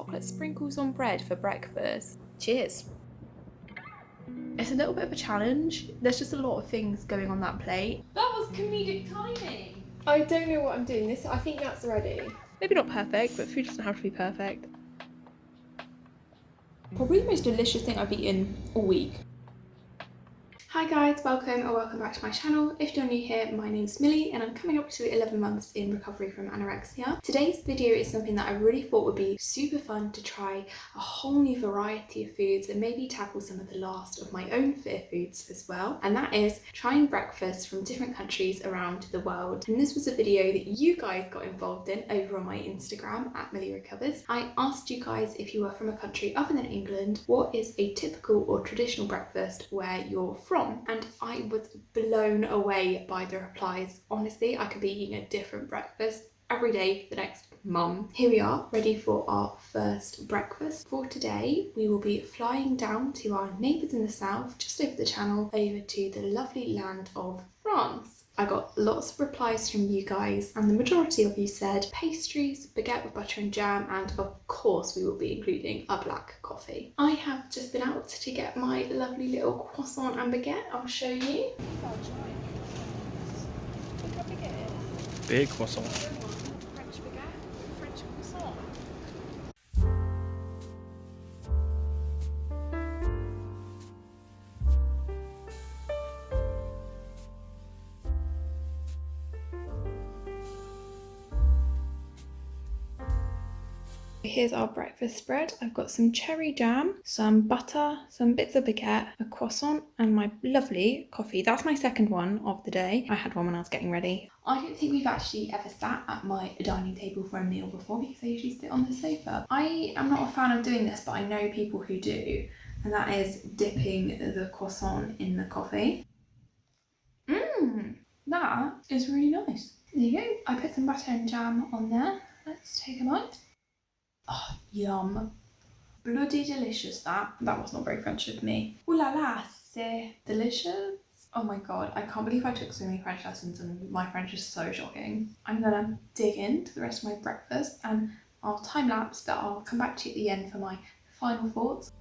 chocolate sprinkles on bread for breakfast. Cheers. It's a little bit of a challenge. There's just a lot of things going on that plate. That was comedic timing. I don't know what I'm doing. I think that's ready. Maybe not perfect, but food doesn't have to be perfect. Probably the most delicious thing I've eaten all week. Hi guys, welcome or welcome back to my channel. If you're new here, my name's Millie and I'm coming up to 11 months in recovery from anorexia. Today's video is something that I really thought would be super fun to try a whole new variety of foods and maybe tackle some of the last of my own fear foods as well. And that is trying breakfast from different countries around the world. And this was a video that you guys got involved in over on my Instagram at Millie Recovers. I asked you guys if you were from a country other than England, what is a typical or traditional breakfast where you're from? And I was blown away by the replies. Honestly, I could be eating a different breakfast every day for the next month. Here we are, ready for our first breakfast. For today, we will be flying down to our neighbours in the south, just over the channel, over to the lovely land of France. I got lots of replies from you guys and the majority of you said pastries, baguette with butter and jam, and of course we will be including a black coffee. I have just been out to get my lovely little croissant and baguette. I'll show you. Look how big it is. Big croissant. French baguette, French croissant. Here's our breakfast spread. I've got some cherry jam, some butter, some bits of baguette, a croissant, and my lovely coffee. That's my second one of the day. I had one when I was getting ready. I don't think we've actually ever sat at my dining table for a meal before because I usually sit on the sofa. I am not a fan of doing this, but I know people who do, and that is dipping the croissant in the coffee. That is really nice. There you go. I put some butter and jam on there. Let's take a bite. Oh, yum. Bloody delicious that. That was not very French of me. Ooh la la, c'est delicious. Oh my god, I can't believe I took so many French lessons and my French is so shocking. I'm gonna dig into the rest of my breakfast and I'll time lapse, but I'll come back to you at the end for my final thoughts.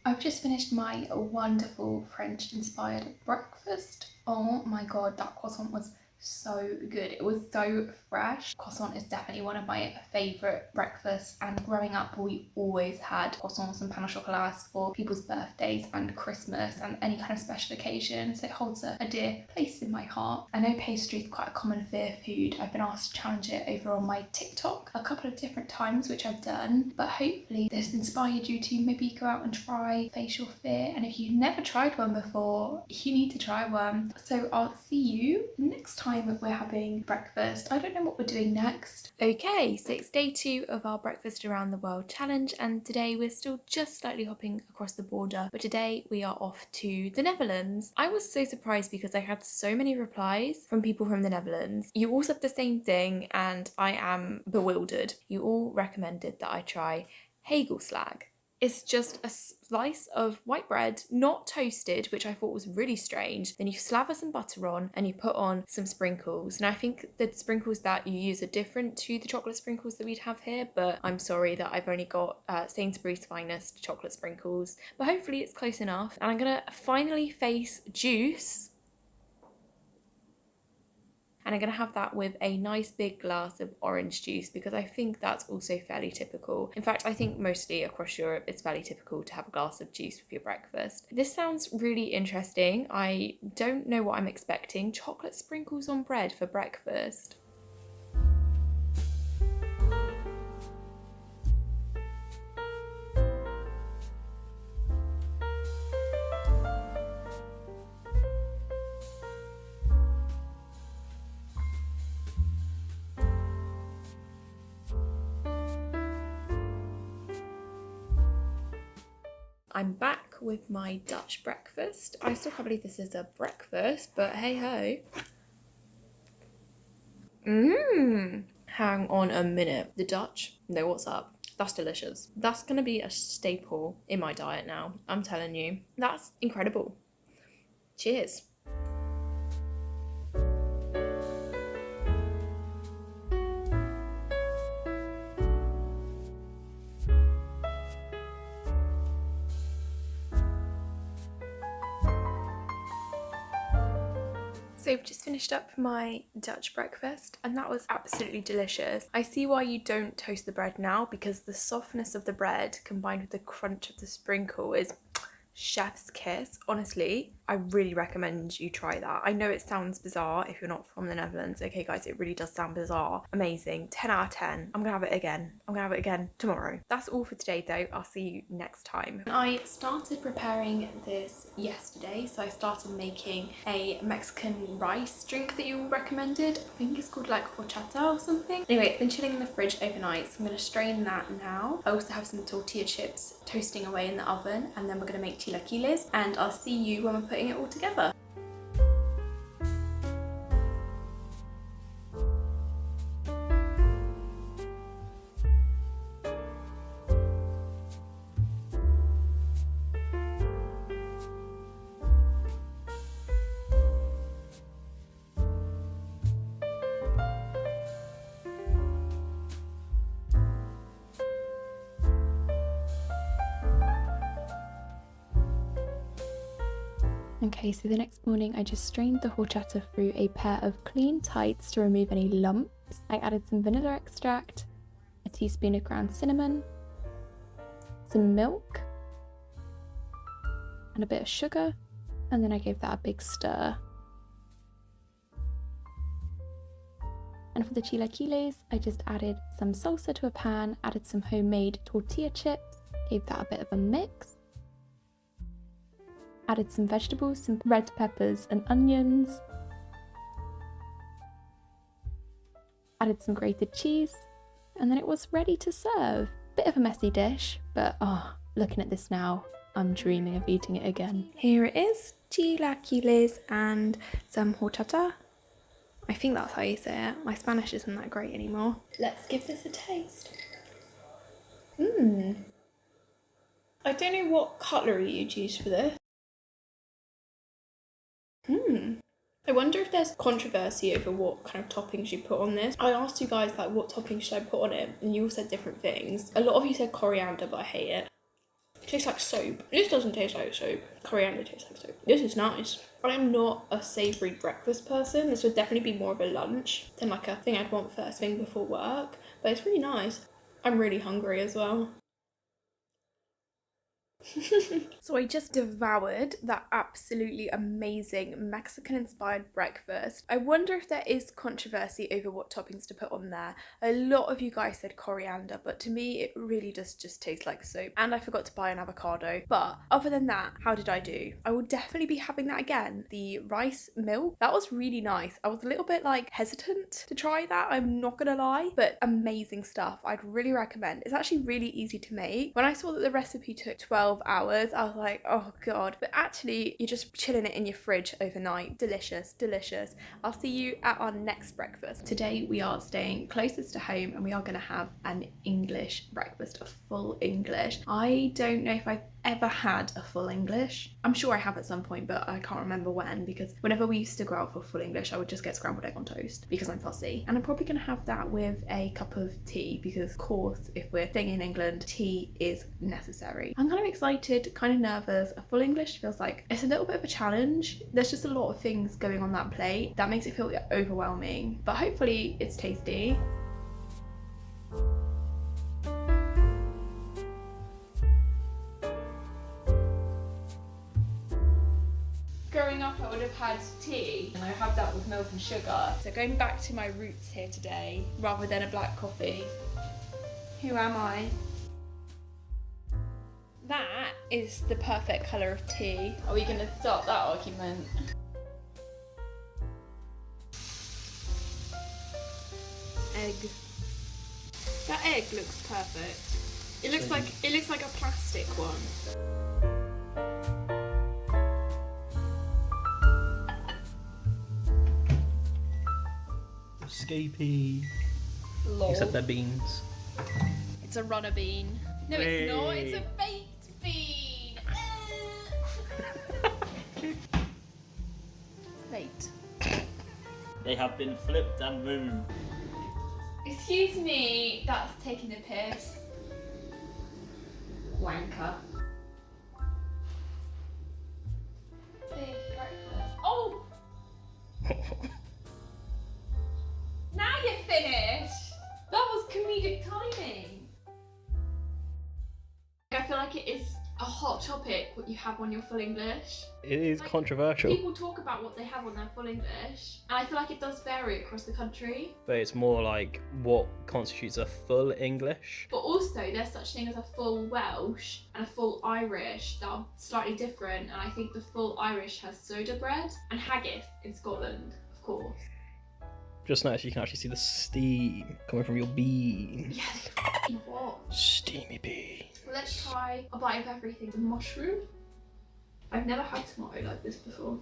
I've just finished my wonderful French-inspired breakfast. Oh my god, that croissant was so good. It was so fresh. Croissant is definitely one of my favourite breakfasts, and growing up we always had croissants and pain au chocolat for people's birthdays and Christmas and any kind of special occasion, so it holds a dear place in my heart. I know pastry is quite a common fear food. I've been asked to challenge it over on my TikTok a couple of different times, which I've done, but hopefully this inspired you to maybe go out and try face your fear, and if you've never tried one before, you need to try one. So I'll see you next time we're having breakfast. I don't know what we're doing next. Okay, so it's day 2 of our breakfast around the world challenge, and today we're still just slightly hopping across the border, but today we are off to the Netherlands. I was so surprised because I had so many replies from people from the Netherlands. You all said the same thing and I am bewildered. You all recommended that I try hagelslag. It's just a slice of white bread, not toasted, which I thought was really strange. Then you slaver some butter on and you put on some sprinkles. And I think the sprinkles that you use are different to the chocolate sprinkles that we'd have here, but I'm sorry that I've only got Sainsbury's Finest chocolate sprinkles, but hopefully it's close enough. And I'm gonna finally face juice. And I'm going to have that with a nice big glass of orange juice because I think that's also fairly typical. In fact, I think mostly across Europe it's fairly typical to have a glass of juice with your breakfast. This sounds really interesting. I don't know what I'm expecting. Chocolate sprinkles on bread for breakfast. I'm back with my Dutch breakfast. I still can't believe this is a breakfast, but hey ho. Hang on a minute. The Dutch know what's up. That's delicious. That's gonna be a staple in my diet now. I'm telling you. That's incredible. Cheers. So I've just finished up my Dutch breakfast and that was absolutely delicious. I see why you don't toast the bread now, because the softness of the bread combined with the crunch of the sprinkle is chef's kiss. Honestly, I really recommend you try that. I know it sounds bizarre if you're not from the Netherlands. Okay guys, it really does sound bizarre. Amazing. 10 out of 10. I'm gonna have it again. I'm gonna have it again tomorrow. That's all for today though. I'll see you next time. I started preparing this yesterday. So I started making a Mexican rice drink that you all recommended. I think it's called like horchata or something. Anyway, it's been chilling in the fridge overnight. So I'm gonna strain that now. I also have some tortilla chips toasting away in the oven, and then we're gonna make chilaquiles, and I'll see you when we're putting it all together. Okay, so the next morning I just strained the horchata through a pair of clean tights to remove any lumps. I added some vanilla extract, a teaspoon of ground cinnamon, some milk, and a bit of sugar, and then I gave that a big stir. And for the chilaquiles, I just added some salsa to a pan, added some homemade tortilla chips, gave that a bit of a mix. Added some vegetables, some red peppers and onions. Added some grated cheese, and then it was ready to serve. Bit of a messy dish, but looking at this now, I'm dreaming of eating it again. Here it is, chilaquiles and some horchata. I think that's how you say it. My Spanish isn't that great anymore. Let's give this a taste. I don't know what cutlery you'd use for this. I wonder if there's controversy over what kind of toppings you put on this. I asked you guys like what toppings should I put on it, and you all said different things. A lot of you said coriander, but I hate it. It tastes like soap. This doesn't taste like soap. Coriander tastes like soap. This is nice. I am not a savoury breakfast person. This would definitely be more of a lunch than like a thing I'd want first thing before work. But it's really nice. I'm really hungry as well. So I just devoured that absolutely amazing Mexican inspired breakfast. I wonder if there is controversy over what toppings to put on there. A lot of you guys said coriander, but to me it really does just taste like soap. And I forgot to buy an avocado. But other than that, how did I do? I will definitely be having that again. The rice milk, that was really nice. I was a little bit like hesitant to try that, I'm not gonna lie, but amazing stuff. I'd really recommend. It's actually really easy to make. When I saw that the recipe took 12 hours, I was like, oh god. But actually, you're just chilling it in your fridge overnight. Delicious, delicious. I'll see you at our next breakfast. Today we are staying closest to home and we are going to have an English breakfast, a full English. I don't know if I've ever had a full English. I'm sure I have at some point, but I can't remember when, because whenever we used to go out for full English, I would just get scrambled egg on toast because I'm fussy. And I'm probably going to have that with a cup of tea because, of course, if we're staying in England, tea is necessary. I'm kind of excited, kind of nervous. A full English feels like it's a little bit of a challenge. There's just a lot of things going on that plate that makes it feel overwhelming, but hopefully it's tasty. Growing up, I would have had tea, and I have that with milk and sugar. So going back to my roots here today, rather than a black coffee. Who am I? That is the perfect colour of tea. Are we going to start that argument? Egg. That egg looks perfect. It looks like a plastic one. Escapee. Lol. Except they're beans. It's a runner bean. No, Hey. it's not. It's a baked bean. Wait. They have been flipped and moved. Excuse me, that's taking the piss. Wanker. Big breakfast. Oh! Now you're finished! That was comedic timing. I feel like it is a hot topic what you have on your full English. It is Like, controversial, People talk about what they have on their full English, and I feel like it does vary across the country. but it's more like what constitutes a full English. But also, there's such thing as a full Welsh and a full Irish that are slightly different, and I think the full Irish has soda bread and haggis in Scotland, of course. Just notice you can actually see the steam coming from your bean. Yeah, they're fucking hot. Steamy bean. Let's try a bite of everything. The mushroom. I've never had tomato like this before.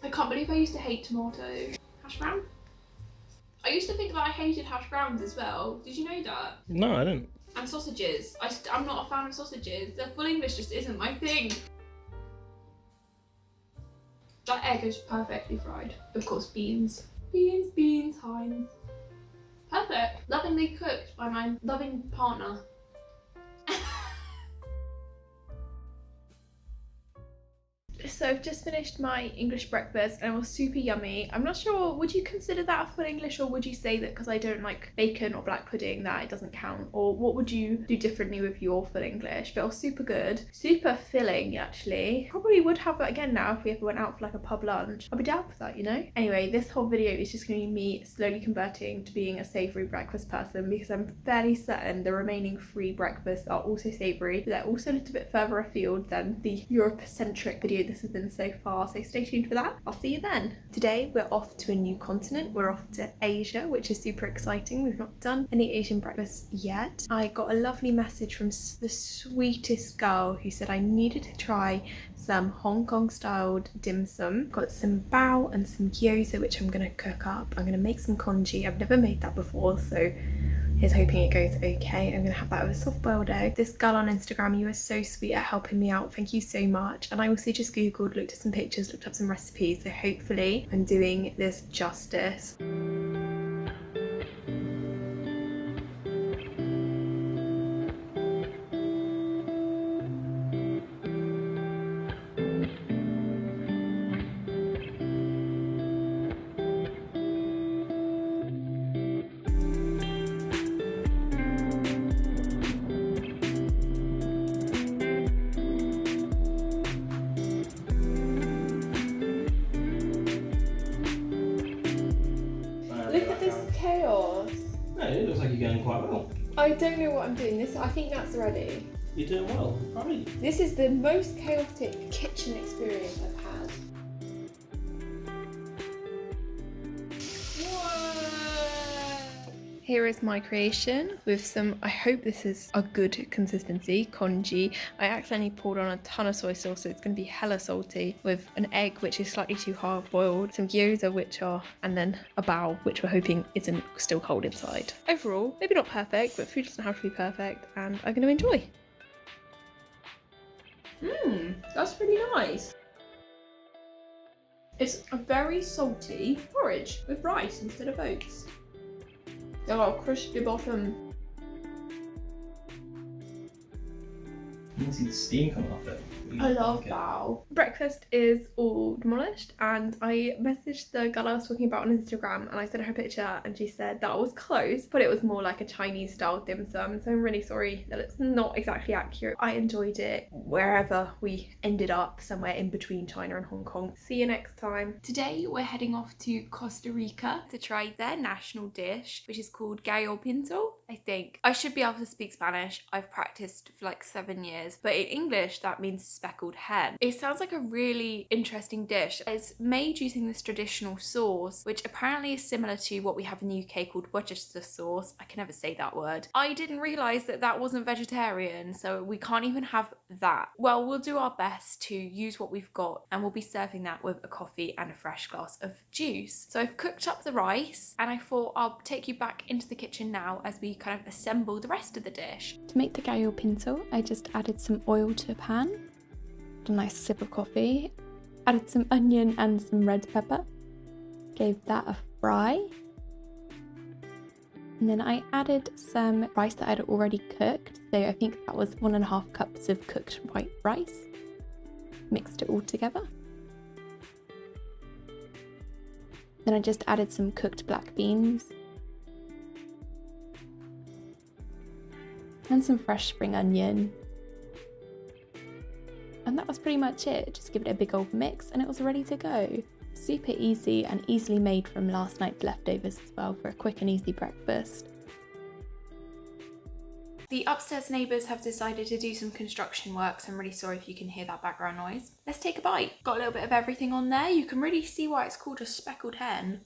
I can't believe I used to hate tomato. Hash brown? I used to think that I hated hash browns as well. Did you know that? No, I didn't. And sausages. I'm not a fan of sausages. The full English just isn't my thing. That egg is perfectly fried. Of course, beans. Beans, beans, Heinz. Perfect. Lovingly cooked by my loving partner. So I've just finished my English breakfast and it was super yummy. I'm not sure, would you consider that a full English, or would you say that because I don't like bacon or black pudding that it doesn't count? Or what would you do differently with your full English? But it was super good, super filling actually. Probably would have that again now if we ever went out for like a pub lunch. I'd be down for that, you know? Anyway, this whole video is just going to be me slowly converting to being a savoury breakfast person, because I'm fairly certain the remaining 3 breakfasts are also savoury, but they're also a little bit further afield than the Europe-centric video this has been so far, so stay tuned for that. I'll see you then. Today we're off to a new continent. We're off to Asia, which is super exciting. We've not done any Asian breakfast yet. I got a lovely message from the sweetest girl who said I needed to try some Hong Kong styled dim sum. Got some bao and some gyoza, which I'm gonna cook up. I'm gonna make some congee. I've never made that before, so here's hoping it goes okay. I'm gonna have that with a soft boiled egg. This girl on Instagram, you are so sweet at helping me out. Thank you so much. And I also just googled, looked at some pictures, looked up some recipes. So hopefully I'm doing this justice. Look at this chaos. No, it looks like you're going quite well. I don't know what I'm doing. I think that's ready. You're doing well. Right. This is the most chaotic kitchen experience I've had. Here is my creation with some, I hope this is a good consistency, congee. I accidentally poured on a ton of soy sauce, so it's going to be hella salty, with an egg which is slightly too hard boiled, some gyoza and then a bao which we're hoping isn't still cold inside. Overall, maybe not perfect, but food doesn't have to be perfect, and I'm going to enjoy. That's really nice. It's a very salty porridge with rice instead of oats. They've got a crispy bottom. You can see the steam coming off it. I love bao. Breakfast is all demolished, and I messaged the girl I was talking about on Instagram and I sent her a picture and she said that was close, but it was more like a Chinese style dim sum, so I'm really sorry that it's not exactly accurate. I enjoyed it wherever we ended up, somewhere in between China and Hong Kong. See you next time. Today we're heading off to Costa Rica to try their national dish, which is called gallo pinto, I think. I should be able to speak Spanish. I've practiced for like 7 years, but in English that means speckled hen. It sounds like a really interesting dish. It's made using this traditional sauce, which apparently is similar to what we have in the UK called Worcestershire sauce. I can never say that word. I didn't realise that that wasn't vegetarian, so we can't even have that. Well, we'll do our best to use what we've got, and we'll be serving that with a coffee and a fresh glass of juice. So I've cooked up the rice, and I thought I'll take you back into the kitchen now as we kind of assemble the rest of the dish. To make the gallo pinto, I just added some oil to a pan, a nice sip of coffee, added some onion and some red pepper, gave that a fry, and then I added some rice that I'd already cooked, so I think that was 1.5 cups of cooked white rice, mixed it all together. Then I just added some cooked black beans and some fresh spring onion. And that was pretty much it. Just give it a big old mix and it was ready to go. Super easy and easily made from last night's leftovers as well for a quick and easy breakfast. The upstairs neighbours have decided to do some construction work, so I'm really sorry if you can hear that background noise. Let's take a bite. Got a little bit of everything on there. You can really see why it's called a speckled hen.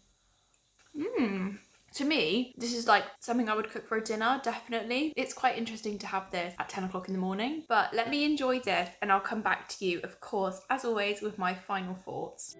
To me, this is like something I would cook for a dinner, definitely. It's quite interesting to have this at 10 o'clock in the morning, but let me enjoy this and I'll come back to you, of course, as always, with my final thoughts.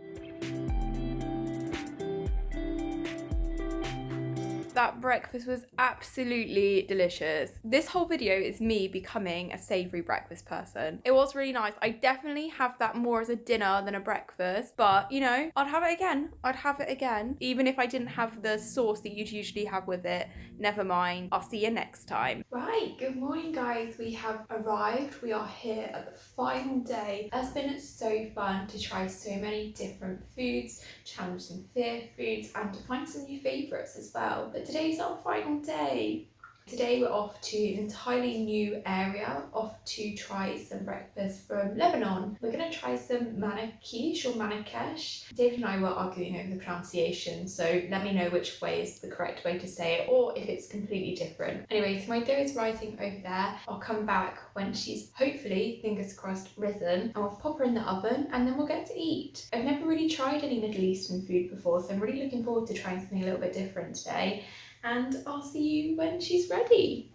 That breakfast was absolutely delicious. This whole video is me becoming a savoury breakfast person. It was really nice. I definitely have that more as a dinner than a breakfast, but you know, I'd have it again. I'd have it again. Even if I didn't have the sauce that you'd usually have with it, never mind. I'll see you next time. Right, good morning guys. We have arrived. We are here at the final day. It's been so fun to try so many different foods, challenge some fear foods, and to find some new favourites as well. But today's our final day. Today we're off to an entirely new area, off to try some breakfast from Lebanon. We're going to try some manakish or Marrakesh. David and I were arguing over the pronunciation, so let me know which way is the correct way to say it or if it's completely different. Anyway, so my dough is rising over there. I'll come back when she's hopefully, fingers crossed, risen, and we'll pop her in the oven and then we'll get to eat. I've never really tried any Middle Eastern food before, so I'm really looking forward to trying something a little bit different today. And I'll see you when she's ready.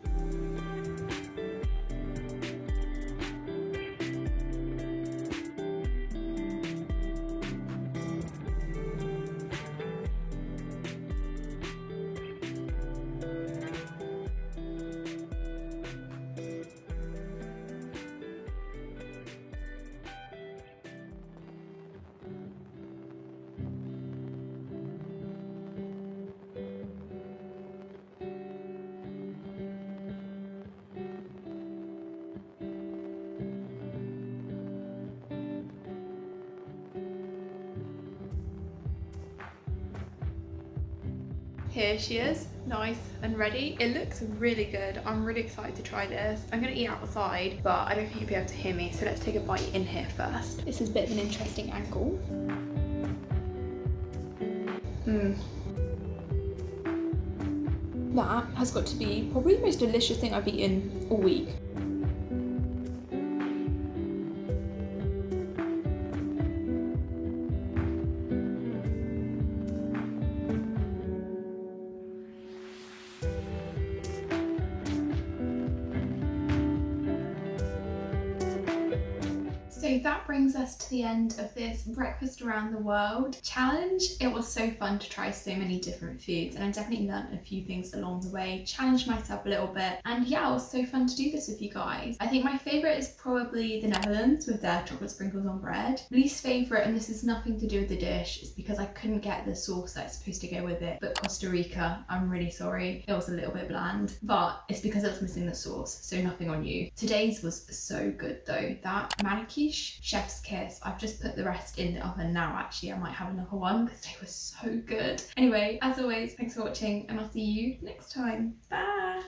Here she is, nice and ready. It looks really good. I'm really excited to try this. I'm gonna eat outside, but I don't think you'll be able to hear me, so let's take a bite in here first. This is a bit of an interesting angle. That has got to be probably the most delicious thing I've eaten all week. So that brings us to the end of this breakfast around the world challenge. It was so fun to try so many different foods, and I definitely learned a few things along the way, challenged myself a little bit, and yeah, it was so fun to do this with you guys. I think my favourite is probably the Netherlands with their chocolate sprinkles on bread. Least favourite, and this has nothing to do with the dish, is because I couldn't get the sauce that's supposed to go with it, but Costa Rica, I'm really sorry, it was a little bit bland, but it's because it was missing the sauce, so nothing on you. Today's was so good though. That Marrakesh, chef's kiss. I've just put the rest in the oven now. Actually, I might have another one because they were so good. Anyway, as always, thanks for watching and I'll see you next time. Bye!